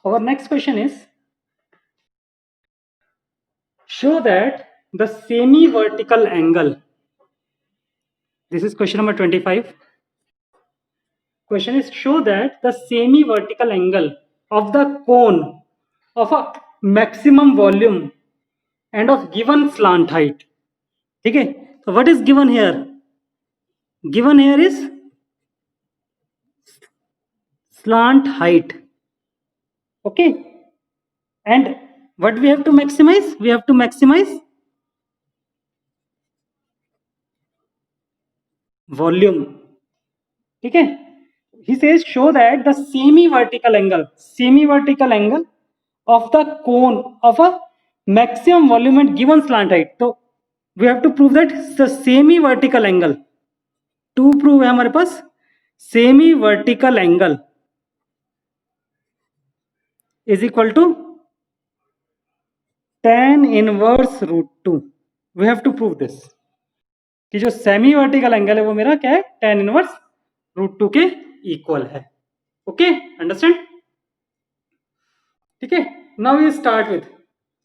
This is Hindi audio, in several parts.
Our next question is, show that the semi-vertical angle. This is question number 25. Question is, show that the semi-vertical angle of the cone of a maximum volume and of given slant height. Okay, so what is given here? Given here is slant height. Okay, and what we have to maximize? We have to maximize volume. ठीक है, he says show that the semi-vertical angle of the cone of a maximum volume at given slant height. So we have to prove that the semi-vertical angle. To prove है हमारे पास semi-vertical angle is equal to tan inverse root 2. We have to prove this कि जो सेमी वर्टिकल एंगल है वो मेरा क्या है, tan इनवर्स रूट 2 के इक्वल है. Okay, understand? ठीक है, नाउ वी स्टार्ट विथ,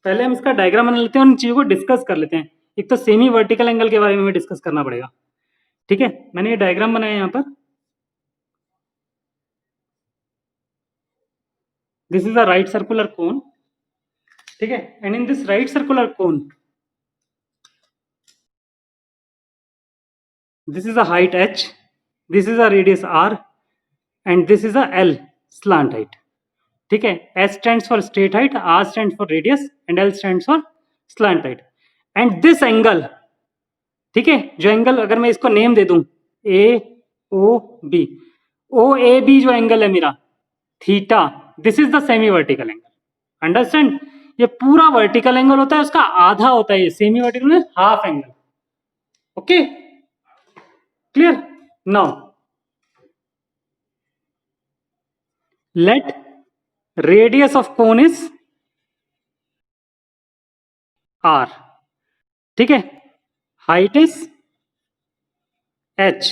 पहले हम इसका डायग्राम बना लेते हैं और इन चीजों को डिस्कस कर लेते हैं. एक तो सेमी वर्टिकल एंगल के बारे में डिस्कस करना पड़ेगा. ठीक है, मैंने ये डायग्राम बनाया यहाँ पर. This is a right circular कोन. ठीक है, and in this right circular cone this is a height h, this is a radius r, and this is a l slant height. ठीक है, s stands for straight height, r stands for radius, and l stands for slant height. and this angle, ठीक है, जो एंगल अगर मैं इसको नेम दे दूं a o b, o a b जो एंगल है मेरा theta, this is the semi vertical angle. Understand? ये पूरा वर्टिकल एंगल होता है, उसका आधा होता है ये सेमी वर्टिकल में half angle. Okay, clear? Now let radius of cone is r. ठीक है, height is h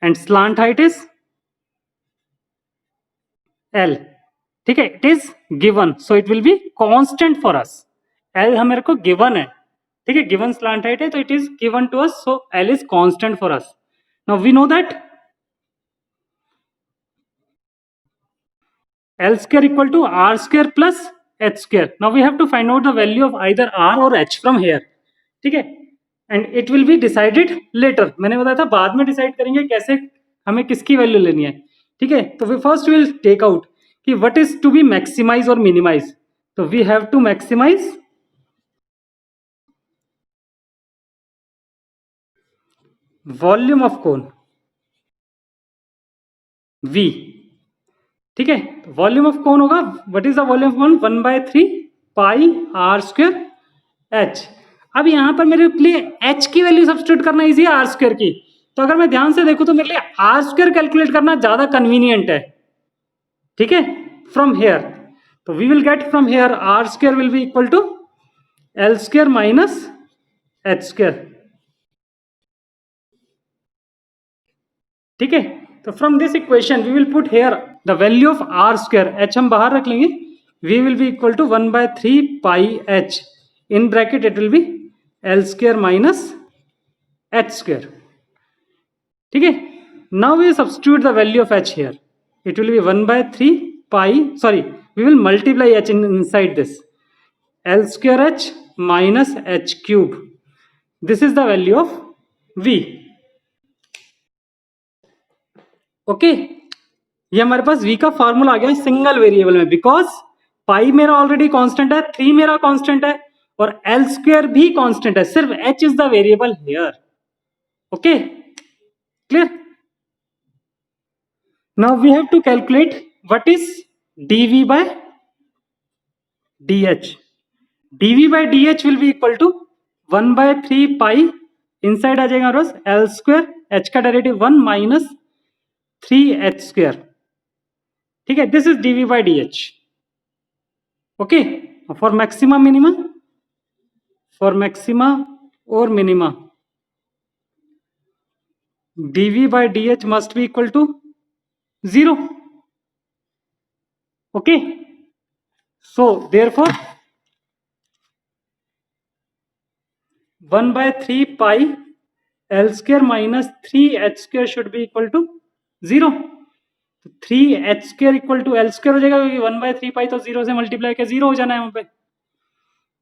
and slant height is l. ठीक है, it is given, so it will be constant for us. l हमारे को given है. ठीक है, given slant height है तो it is given to us, so l is constant for us. Now we know that L square equal to R square plus H square. Now we have to find out the value of either R or H from here. ठीक है, and it will be decided later. मैंने बताया था बाद में डिसाइड करेंगे कैसे हमें किसकी वैल्यू लेनी है. ठीक है, तो we first will take out कि what is to be maximize or minimize. तो we have to maximize volume of cone V. ठीक है, वॉल्यूम ऑफ कौन होगा, what is the volume of कौन, 1/3 पाई आर स्क्वायर एच. अब यहां पर मेरे लिए एच की वैल्यू सब्स्टिट्यूट करना इजी है आर स्क्वायर की. तो अगर मैं ध्यान से देखूं तो मेरे लिए आर स्क्वायर कैलकुलेट करना ज्यादा कन्वीनियंट है. ठीक है, फ्रॉम हेयर, तो we will get from here R square will be equal to L square minus H square. ठीक है, तो from this equation we will put here the value of R square, H हम बाहर रख लेंगे, V will be equal to 1/3 pi H, in bracket it will be L square minus H square. ठीक है, now we substitute the value of H hair, it will be 1/3 pi, sorry we will multiply H inside this, L square H minus H cube. This is the value of V. Okay, ये हमारे पास v का फॉर्मूला आ गया सिंगल वेरिएबल में, बिकॉज पाई मेरा ऑलरेडी कांस्टेंट है, 3 मेरा कांस्टेंट है और एल स्क्वायर भी कांस्टेंट है, सिर्फ h is the variable here. Okay, clear? Now we have to calculate what is dv by dh. dv by dh will be equal to 1/3 pi, inside आ जाएगा रोज एल स्क्वायर, h का डेरिवेटिव 1 माइनस 3h स्क्वायर. ठीक है, this is dv by dh. Okay, for maxima minima, for maxima और minima dv by dh must be equal to 0. Okay, So therefore 1/3 pi L square minus 3h square should be equal to 0. तो 3h square equal to L square हो जाएगा, क्योंकि 1/3 पाई तो 0 से मल्टीप्लाई के 0 हो जाना है वहां पे.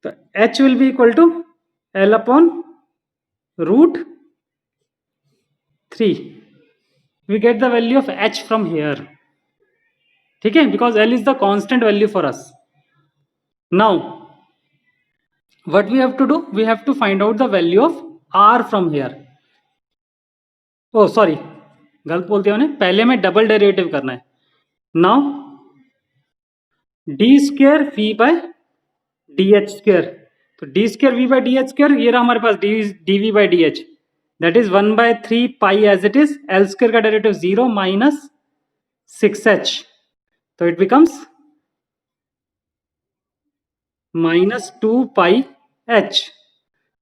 तो h will be equal to L upon root 3. We get the value of h from here. ठीक है, because L is the constant value for us. Now what we have to do, we have to find out the value of r from here. Oh sorry, गलत बोलते हैं उन्हें, पहले में डबल डेरिवेटिव करना है. Now d square v by d h square, तो d square v by d h square ये रहा हमारे पास d v by d h, that is 1/3 pi as it is, l square का डेरिवेटिव 0 माइनस 6h, तो it becomes minus 2 pi h.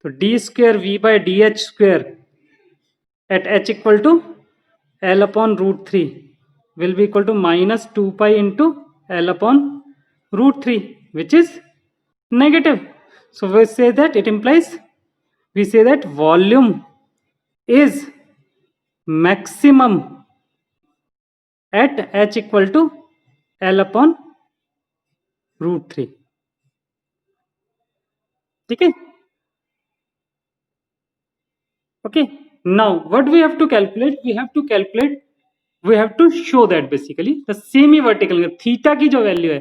तो d square v by d h square at h equal to L upon root 3 will be equal to minus 2 pi into L upon root 3, which is negative. So we say that it implies, we say that volume is maximum at h equal to L upon root 3. ठीक है. Okay, now what we have to calculate, we have to show that basically the semi vertical theta की जो वैल्यू है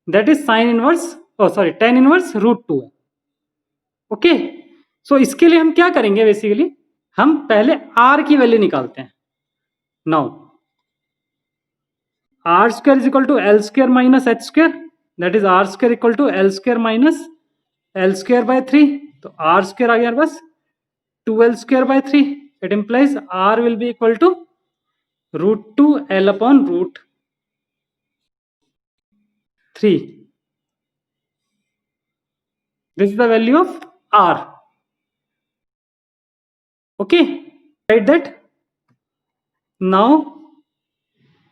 that is sin inverse, oh sorry tan inverse root 2 है. ओके, सो इसके लिए हम क्या करेंगे, बेसिकली हम पहले r की वैल्यू निकालते हैं. Now r square is equal to L square minus H square, that is r square equal to L square minus L square by 3. तो r स्क्वायर आ गया बस 2l square by 3. It implies r will be equal to root 2 l upon root 3. This is the value of r. Okay, write that. Now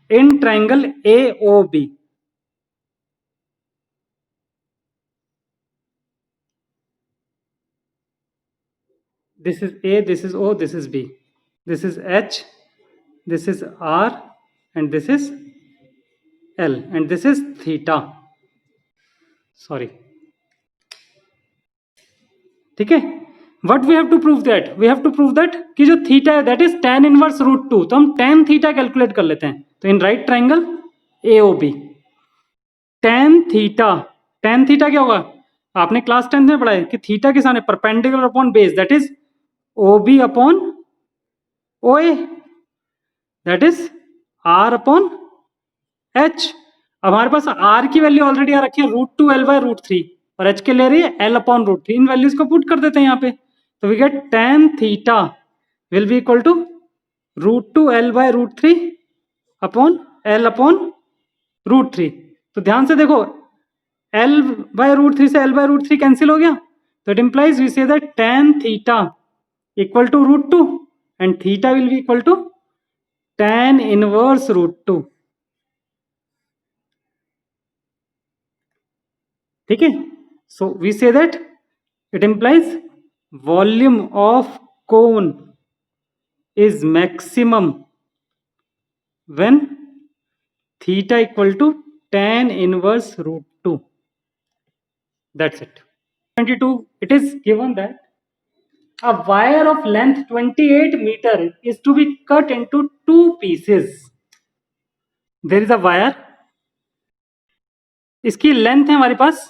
in triangle AOB, this is A, this is O, this is B, this is H, this is R, and this is L, and this is theta. Sorry. ठीक है. What we have to prove that? We have to prove that कि जो थीटा है that is tan inverse root 2, तो हम tan थीटा कैलकुलेट कर लेते हैं. तो in right triangle AOB tan theta क्या होगा, आपने क्लास 10 में पढ़ा है कि थीटा के सामने perpendicular upon base, that is OB upon OA, that is R upon H. अब हमारे पास R की वैल्यू ऑलरेडी आ रखी है रूट 2 L बाय रूट 3, और H के ले रही है L अपॉन रूट 3. इन वैल्यूज को पुट कर देते हैं यहाँ पे, तो we get tan theta will be equal to root 2 L by root 3 upon L upon root 3. तो ध्यान से देखो, L बाय रूट 3 से L बाय रूट 3 कैंसिल हो गया, तो it implies we say that tan theta equal to root 2 and theta will be equal to tan inverse root 2. ठीक है. So we say that it implies volume of cone is maximum when theta equal to tan inverse root 2. That's it. 22, it is given that a wire of length 28 meter is to be cut into 2 pieces. There is a wire, इसकी लेंथ है हमारे पास,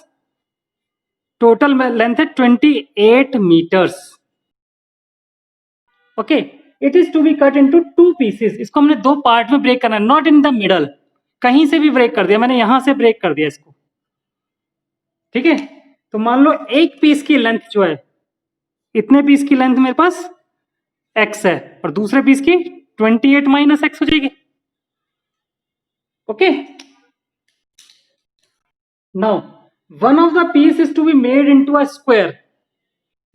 टोटल लेंथ है 28 metres. Okay, it is to be cut into 2 pieces. इसको हमने 2 पार्ट में ब्रेक करना है, नॉट इन द मिडल, कहीं से भी ब्रेक कर दिया, मैंने यहां से ब्रेक कर दिया इसको. ठीक है. तो मान लो एक पीस की लेंथ जो है, इतने पीस की लेंथ मेरे पास x है, और दूसरे पीस की 28 माइनस x हो जाएगी. Okay. Now one of the piece is to be made into a square.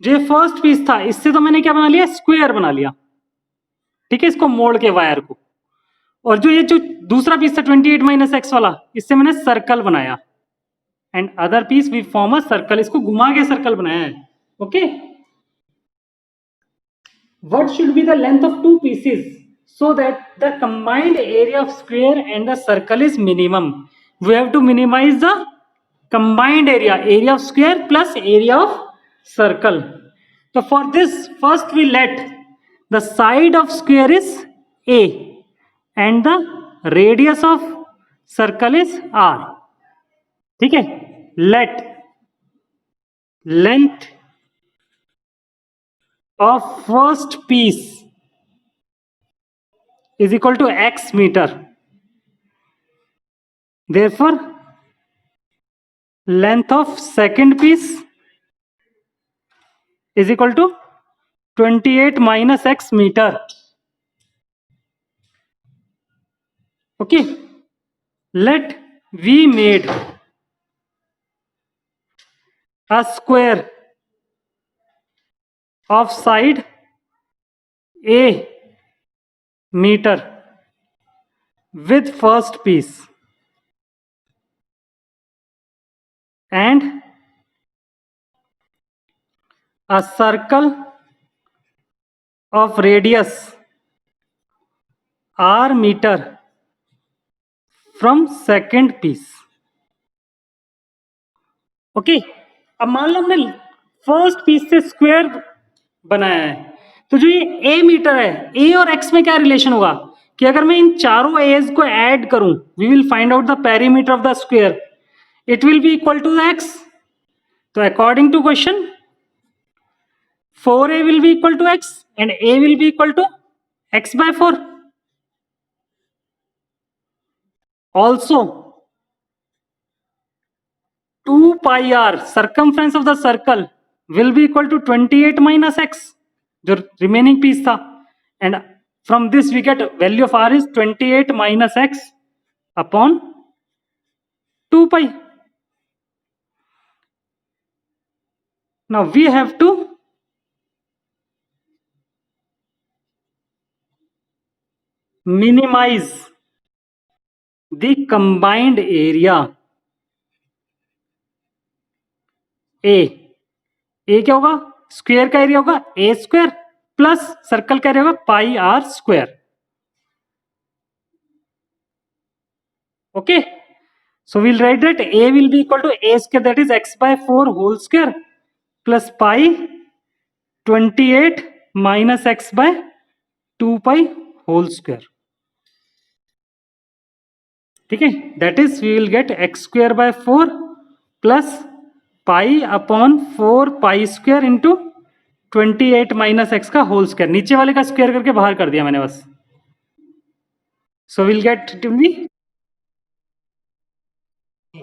जो फर्स्ट पीस था, इससे तो मैंने क्या बना लिया, स्क्वायर बना लिया. ठीक है, इसको मोड़ के वायर को. और जो ये जो दूसरा पीस था 28 माइनस एक्स वाला, इससे मैंने सर्कल बनाया. and other piece we form a circle. इसको घुमा के सर्कल बनाया है. Okay. What should be the length of two pieces so that the combined area of square and the circle is minimum? We have to minimize the combined area of square plus area of circle. So for this, first we let the side of square is a and the radius of circle is r. ठीक है. Let length of first piece is equal to x meter. Therefore, length of second piece is equal to 28 minus x meter. Okay. Let we made a square of side a meter with first piece and a circle of radius r meter from second piece. Okay. अब मान लो हमने फर्स्ट पीस से स्क्वायर बनाया है, तो जो ये a मीटर है, a और x में क्या रिलेशन होगा कि अगर मैं इन चारों a's को ऐड करूं, we will find out the perimeter of the square, it will be equal to x. तो according to question 4a will be equal to x and a will be equal to x by 4. Also 2 pi r circumference of the circle will be equal to 28 minus x, जो remaining piece था, and from this we get value of r is 28 minus x upon 2 pi. Now we have to minimize the combined area. a क्या होगा, स्क्वायर का एरिया होगा a स्क्वायर प्लस सर्कल का एरिया होगा pi are square. Okay, so we'll write that a will be equal to a square, that is x by 4 whole square plus pi 28 minus x by 2 pi whole square. ठीक है, that is we will get x square by 4 plus pi upon 4 pi square into 28 minus x का होल स्क्वायर. नीचे वाले का स्क्वायर करके बाहर कर दिया मैंने बस. So we'll get to be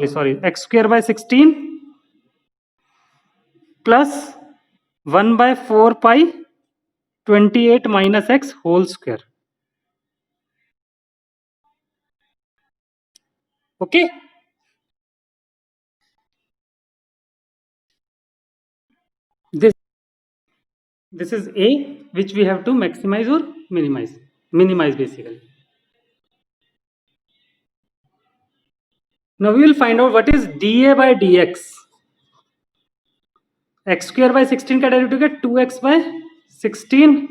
x square by 16 plus 1 by 4 pi 28 minus x whole square. Okay. This is a which we have to maximize or minimize basically. Now we will find out what is dA by dx. X square by 16 का डेरिवेटिव है 2x by 16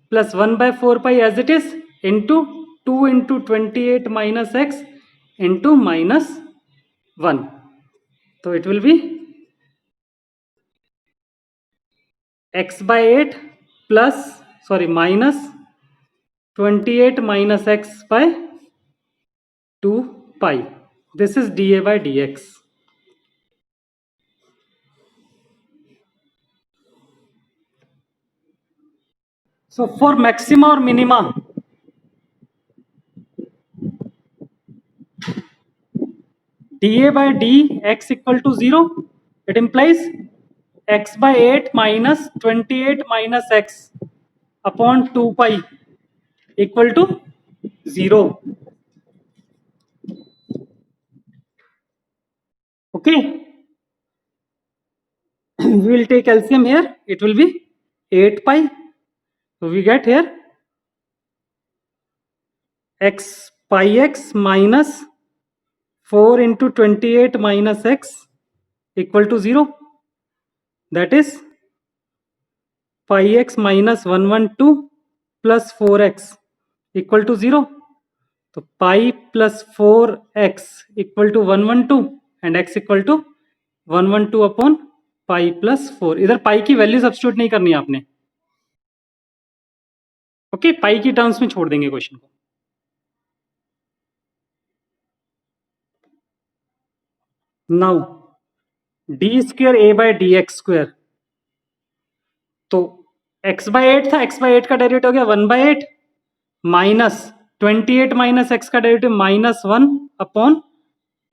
plus 1 by 4 pi as it is into 2 into 28 minus x into minus 1. So it will be x by 8 plus minus 28 minus x by 2 pi. This is dA by dx. So for maxima or minima, dA by dx equal to 0, it implies x by 8 minus 28 minus x upon 2 pi equal to 0. Okay. We will take LCM here, it will be 8 pi. So we get here x pi x minus 4 into 28 minus x equal to 0, that is pi x minus 112 plus 4x equal to 0. तो pi plus 4x equal to 112 and x equal to 112 upon pi plus 4. इधर पाई की वैल्यू सब्स्टिट्यूट नहीं करनी है आपने, ओके, पाई की टर्म्स में छोड़ देंगे क्वेश्चन को. Now D square A by d x square, तो x बाय 8 था, x बाय 8 का डेरिवेटिव हो गया 1/8 माइनस 28 माइनस x का डेरिवेटिव माइनस 1 अपॉन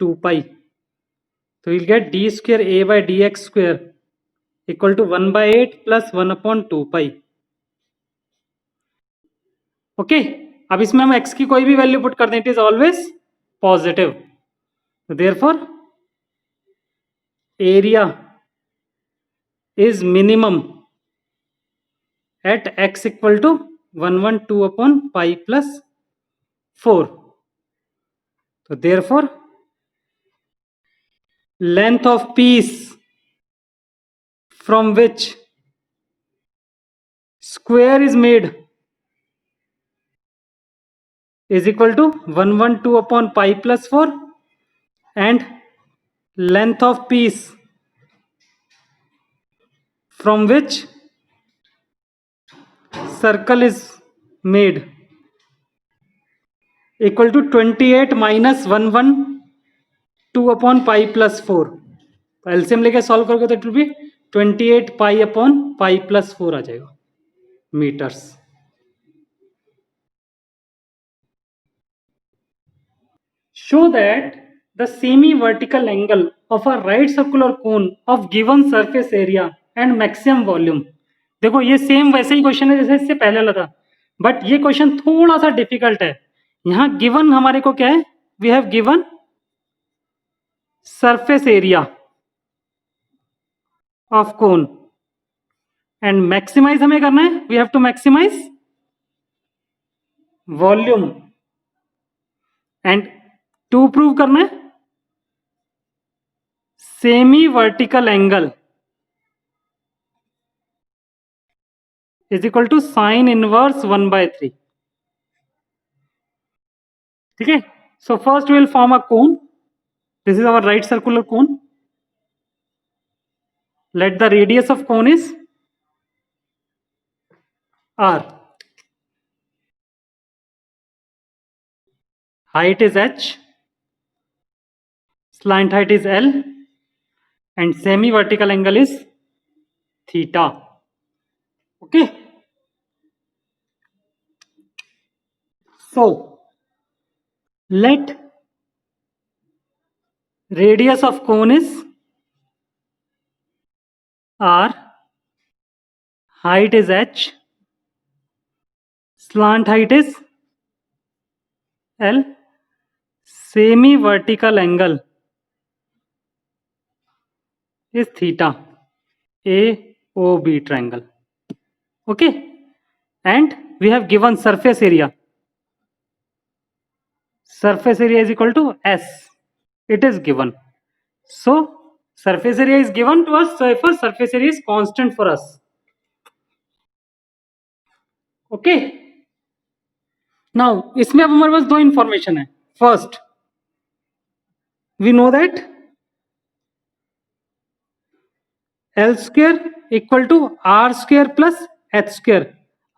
2 पाई. तो will get d square A by d x square equal to 1/8 plus 1 upon 2 pi. Okay, अब इसमें हम x की कोई भी वैल्यू पुट कर दें, it is always positive. Therefore area is minimum at x equal to 112 upon pi plus 4. So therefore length of piece from which square is made is equal to 112 upon pi plus 4, and length of piece from which circle is made equal to 28 minus 112 upon pi plus 4. तो एलसीएम लेके सॉल्व करोगे तो it will B 28 pi upon pi plus 4 आ जाएगा metres. Show that the semi-vertical angle of a right circular cone of given surface area and maximum volume. देखो ये सेम वैसे ही क्वेश्चन है जैसे इससे पहले वाला था, बट ये क्वेश्चन थोड़ा सा डिफिकल्ट है. यहाँ गिवन हमारे को क्या है, we have given surface area of cone and maximise हमें करना है, we have to maximise volume, and to prove करना है semi vertical angle is equal to sine inverse 1/3. ठीक है, so first will form a cone. This is our right circular cone. Let the radius of cone is r, height is h, slant height is l, and semi vertical angle is theta. Okay, so let radius of cone is r, height is h, slant height is l, semi vertical angle is theta, AOB triangle. Okay, and we have given surface area. Surface area is equal to S. It is given. So surface area is given to us. So therefore surface area is constant for us. Okay. Now इसमें अब हमारे पास दो इंफॉर्मेशन है. First we know that L square equal to R square plus H square.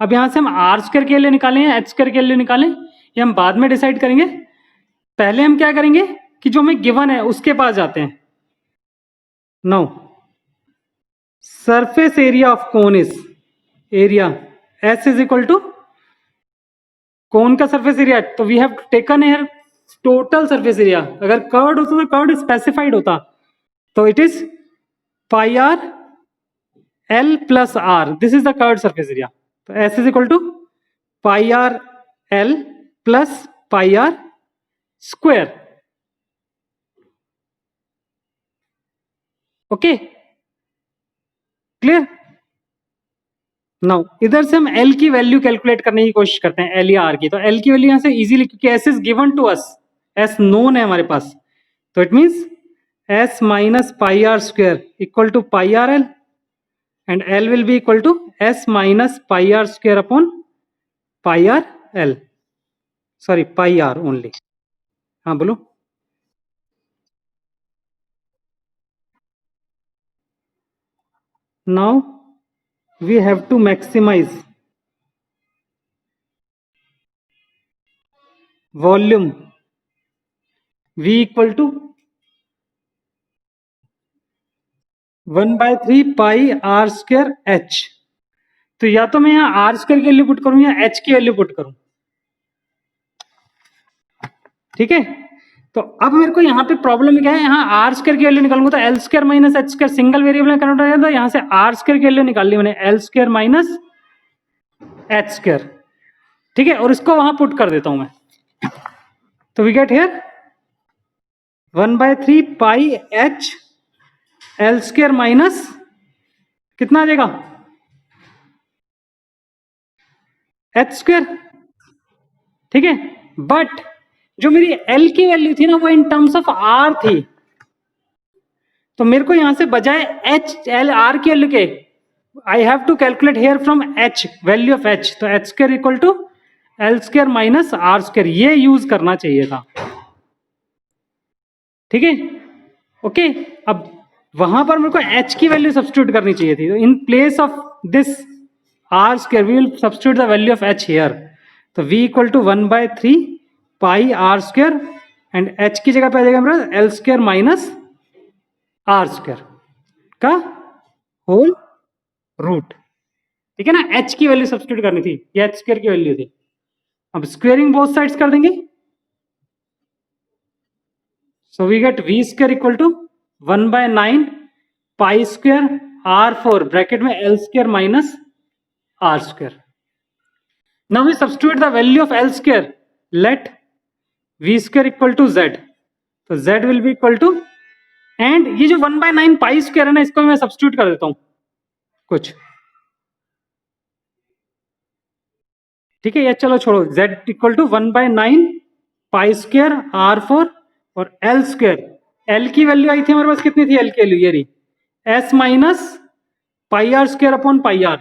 अब यहां से हम आर स्क्वेयर के लिए निकालें या एच स्क्वेयर के लिए निकालें, ये हम बाद में डिसाइड करेंगे. पहले हम क्या करेंगे कि जो हमें गिवन है उसके पास जाते हैं. Now surface area of cone is area s is equal to cone का सरफेस एरिया. तो we have taken here total surface area. अगर कर्ड होता तो कर्ड स्पेसिफाइड होता, तो it is pi r l plus r. This is the curved surface area. तो s is equal to pi r l plus pi are square. Okay, clear. Now इधर से हम L की वैल्यू कैलकुलेट करने की कोशिश करते हैं, L या R की. तो L की वैल्यू यहां से इजीली, क्योंकि S is given to us, S known है हमारे पास, तो it means s minus pi r square equal to pi r l, and L will be equal to s minus pi r square upon pi r l. Sorry, pi r only. हाँ बोलो. Now we have to maximize volume V equal to 1/3 pi are square H. तो या तो मैं यहाँ आर स्क्वायर की वैल्यू पुट करूं या एच की वैल्यू पुट करूं. ठीक है. तो अब मेरे को यहाँ पे प्रॉब्लम क्या है, यहाँ आर स्क्वायर की वैल्यू निकालूंगा तो L square minus H square single variable में कन्वर्ट हो जाता है. यहाँ से आर स्क्वायर की वैल्यू निकाल ली मैंने, L square minus H square. ठीक है, और इसको वहां पुट कर देता हूं मैं. तो we get here 1/3 pi H L square minus कितना आ जाएगा, एच स्क्वायर. ठीक है, बट जो मेरी एल की वैल्यू थी ना वो इन टर्म्स ऑफ आर थी. तो मेरे को यहां से बजाय एच एल आर की वैल्यू के I have to calculate here from h, value of h. तो h square equal to L square minus are square, ये यूज करना चाहिए था. ठीक है, ओके. अब वहां पर मेरे को एच की वैल्यू सब्स्टिट्यूट करनी चाहिए थी. In place of this R square we will substitute the value of H here. तो v equal to 1/3 pi are square and h की जगह पे आ जाएगा मेरा L square minus are square का होल रूट. ठीक है ना, h की वैल्यू सब्स्टिट्यूट करनी थी, ये एच स्क्वायर की वैल्यू थी. अब स्क्वेयरिंग बोथ साइड्स कर देंगे. So we get v square equal to 1/9 pi square r4 bracket में l square minus are square. Now we substitute the value of L square. Let V square equal to Z. तो Z will be equal to, and ये जो 1/9 पाई स्क्वायर है ना, इसको मैं सब्स्टिट्यूट कर देता हूं कुछ. ठीक है, ये चलो छोड़ो. Z equal to 1/9 pi square R4 और L स्क्वायर. L की वैल्यू आई थी हमारे पास, कितनी थी L की वैल्यू, ये रही S minus pi are square upon pi r.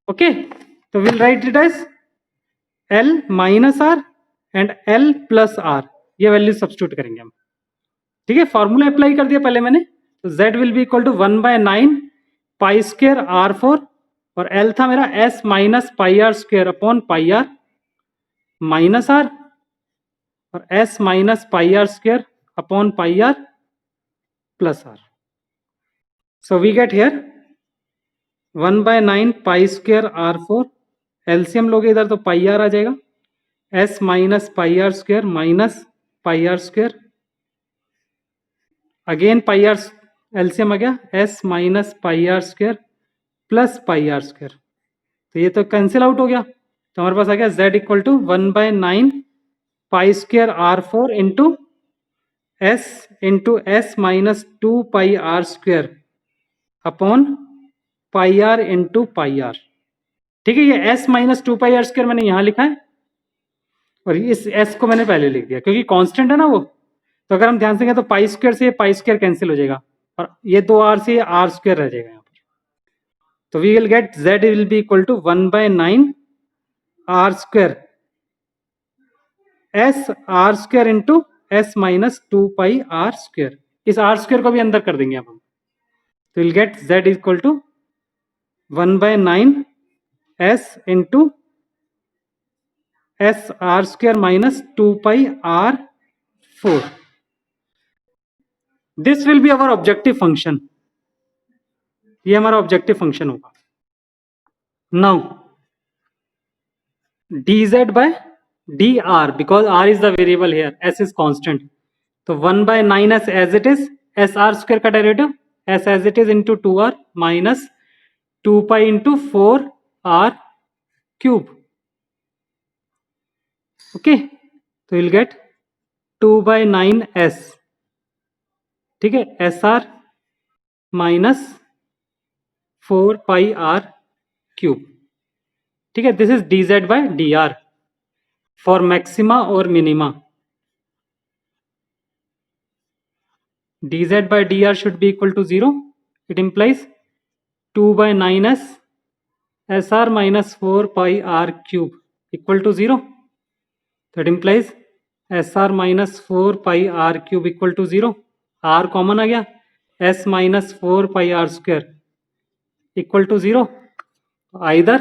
Okay, तो will write it as L minus r and L plus r, ये वैल्यू सब्स्टिट्यूट करेंगे हम. ठीक है, फॉर्मूला अप्लाई कर दिया पहले मैंने. तो Z will be equal to 1/9 pi square R4 और L था मेरा S minus pi are square upon pi r minus r और S minus pi are square upon pi r plus r. So we get here 1/9 pi square R4, LCM लोगे इधर तो पाई आर आ जाएगा, S minus pi are square minus pi are square, again pi r LCM आ गया, S minus pi are square plus pi are square. तो ये तो कैंसिल आउट हो गया. तो हमारे पास आ गया Z equal to 1/9 pi square R4 into S minus 2 pi are square upon pi R into pi R. ठीक है, ये S minus 2 pi are square मैंने यहां लिखा है और इस S को मैंने पहले लिख दिया क्योंकि कांस्टेंट है ना वो. तो अगर हम ध्यान से तो पाई स्क्वायर से पाई स्क्वायर कैंसिल हो जाएगा और ये 2r से आर स्क्वायर रह जाएगा यहाँ पर. तो we will get Z will be equal to 1/9 R square S R square into S minus 2 pi are square. इस आर स्क्वायर को भी अंदर कर देंगे अब हम. तो will get Z equal to 1/9 S into S R square minus 2 pi R4. This will be our objective function. ये हमारा ऑब्जेक्टिव फंक्शन होगा. Now dz by dr, because r is the variable here, s is constant. तो 1/9 s as it is, s r square का derivative s as it is into 2r minus 2 pi into 4r cube. Okay, तो विल गेट 2/9 s. ठीक है, S R minus 4 pi R cube. ठीक है, this is d z by d r for maxima और minima. dz by dr should be equal to 0. It implies 2 by 9s sr minus 4 pi r cube equal to 0. That implies sr minus 4 pi r cube equal to 0. r common आ गया, s minus 4 pi r square equal to 0. Either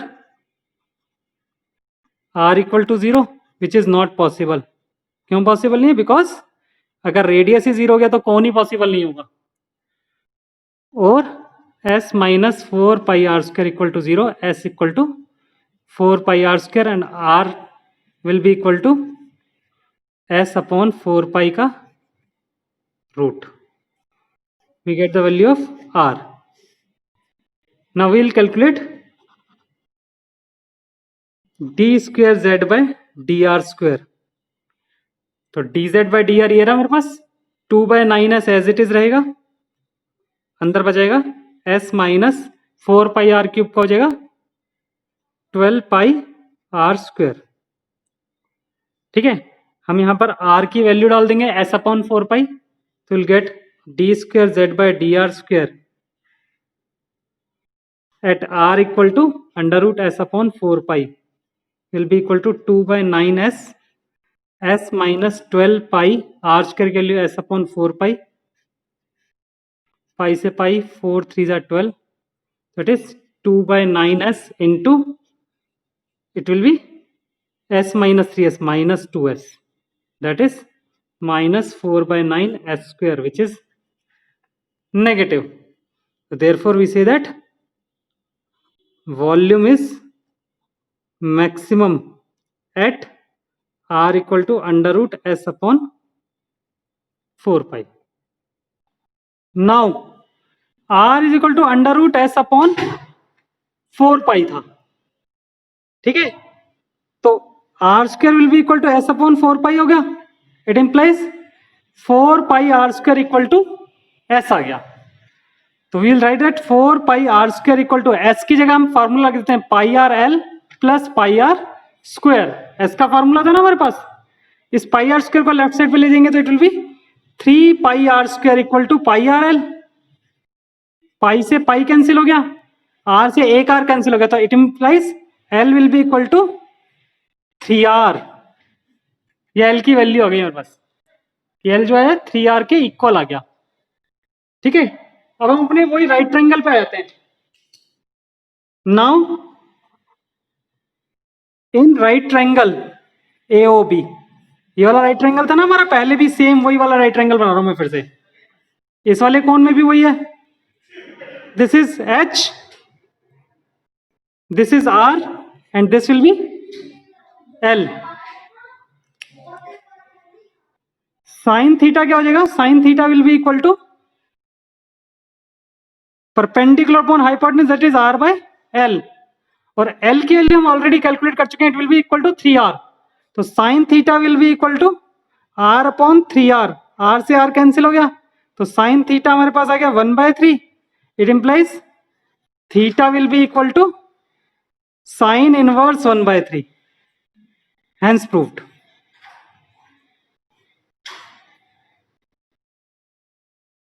r equal to 0, which is not possible. क्यों पॉसिबल नहीं है? बिकॉज अगर रेडियस ही 0 हो गया तो कौन ही पॉसिबल नहीं होगा. और s minus 4 pi r square equal to 0, s equal to 4 pi r square and r will be equal to s upon 4 pi का root. We get the value of r. Now we will calculate d square z by dr square. तो dz by dr ये रहा मेरे पास, 2 by 9s as it is रहेगा, अंदर बचेगा s minus 4 pi R cube का हो जाएगा 12 पाई आर स्क्वायर. ठीक है, हम यहाँ पर r की वैल्यू डाल देंगे s अपॉन 4 पाई, तो will get D square Z by d are square at r equal to under root s upon 4 pi will be equal to 2 by 9s s minus 12 pi r square के लिए s upon 4 pi, pi से pi 4 3 are 12, that is 2 by 9s into it will be s minus 3s minus 2s, that is minus 4 by 9 s square, which is negative. So therefore we say that volume is maximum at r equal to under root s upon 4 pi. Now r is equal to under root s upon 4 pi था, ठीक है, तो r square will be equal to s upon 4 pi हो गया. It implies 4 pi r square equal to s आ गया. तो we will write that 4 pi are square equal to s की जगह हम फार्मूला लगा देते हैं pi r l plus pi are square. s का फार्मूला था ना हमारे पास, इस पाई आर स्क्वायर को लेफ्ट साइड पे ले जाएंगे तो it will be 3 pi are square equal to pi r l. Pi से पाई कैंसिल हो गया, आर से एक आर कैंसिल हो गया, तो it implies L will be equal to 3r. ये एल की वैल्यू आ गई हमारे पास, एल जो है 3r के इक्वल आ गया. ठीक है, अब हम अपने वही राइट ट्रायंगल पे आ जाते हैं. Now in right triangle AOB, ये वाला राइट ट्रायंगल था ना हमारा पहले भी, सेम वही वाला राइट ट्रायंगल बना रहा हूं मैं फिर से. इस वाले कोण में भी वही है, this is H, this is R and this will be L. Sine theta क्या हो जाएगा, sine theta will be equal to perpendicular upon hypotenuse that is r by l, और l की वैल्यू हम ऑलरेडी कैलकुलेट कर चुके हैं, it will be equal to 3r. तो sine theta will be equal to r upon 3r, r से r कैंसिल हो गया, तो साइन थीटा हमारे पास आ गया 1/3. It implies theta will be equal to sine inverse 1/3. Hence proved.